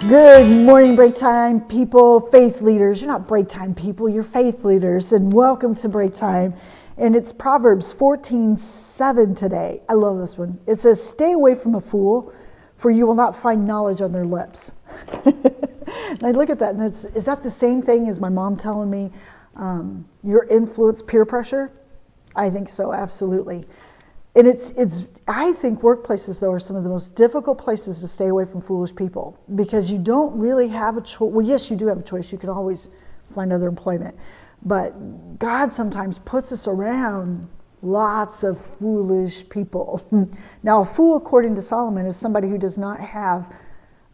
Good morning, Break Time people, faith leaders. You're not Break Time people, you're faith leaders, and welcome to Break Time. And it's Proverbs 14:7 today. I love this one. It says, "Stay away from a fool, for you will not find knowledge on their lips." And I look at that, and is that the same thing as my mom telling me, your influence, peer pressure? I think so, absolutely. And I think workplaces, though, are some of the most difficult places to stay away from foolish people, because you don't really have a choice. Well, yes, you do have a choice. You can always find other employment. But God sometimes puts us around lots of foolish people. Now, a fool, according to Solomon, is somebody who does not have,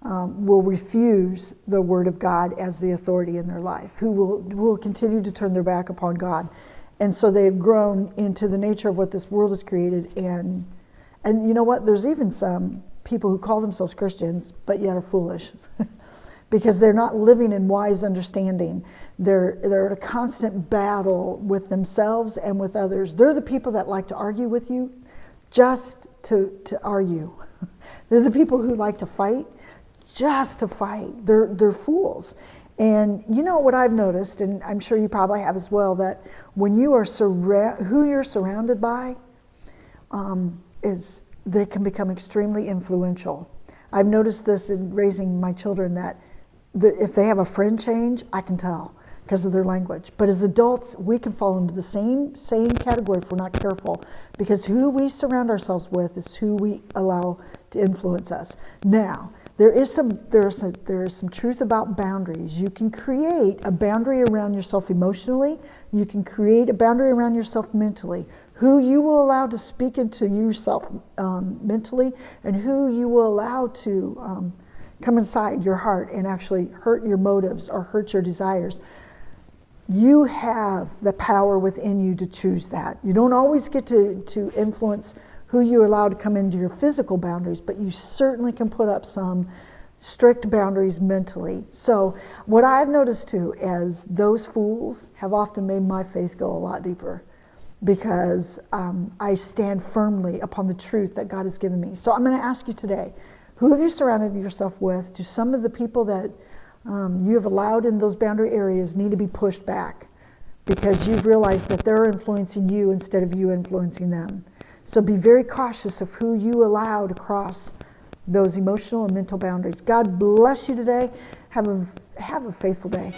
will refuse the word of God as the authority in their life, who will continue to turn their back upon God. And so they've grown into the nature of what this world has created. And you know what? There's even some people who call themselves Christians, but yet are foolish because they're not living in wise understanding. They're in a constant battle with themselves and with others. They're the people that like to argue with you just to argue. They're the people who like to fight just to fight. They're fools. And you know what I've noticed, and I'm sure you probably have as well, that when you are who you're surrounded by, they can become extremely influential. I've noticed this in raising my children, that if they have a friend change, I can tell because of their language. But as adults, we can fall into the same category if we're not careful, because who we surround ourselves with is who we allow to influence us. Now, there is some truth about boundaries. You can create a boundary around yourself emotionally. You can create a boundary around yourself mentally. Who you will allow to speak into yourself mentally, and who you will allow to come inside your heart and actually hurt your motives or hurt your desires. You have the power within you to choose that. You don't always get to influence who you allow to come into your physical boundaries, but you certainly can put up some strict boundaries mentally. So what I've noticed too is those fools have often made my faith go a lot deeper, because I stand firmly upon the truth that God has given me. So I'm going to ask you today, who have you surrounded yourself with? Do some of the people that you have allowed in those boundary areas need to be pushed back because you've realized that they're influencing you instead of you influencing them? So be very cautious of who you allow to cross those emotional and mental boundaries. God bless you today. Have a faithful day.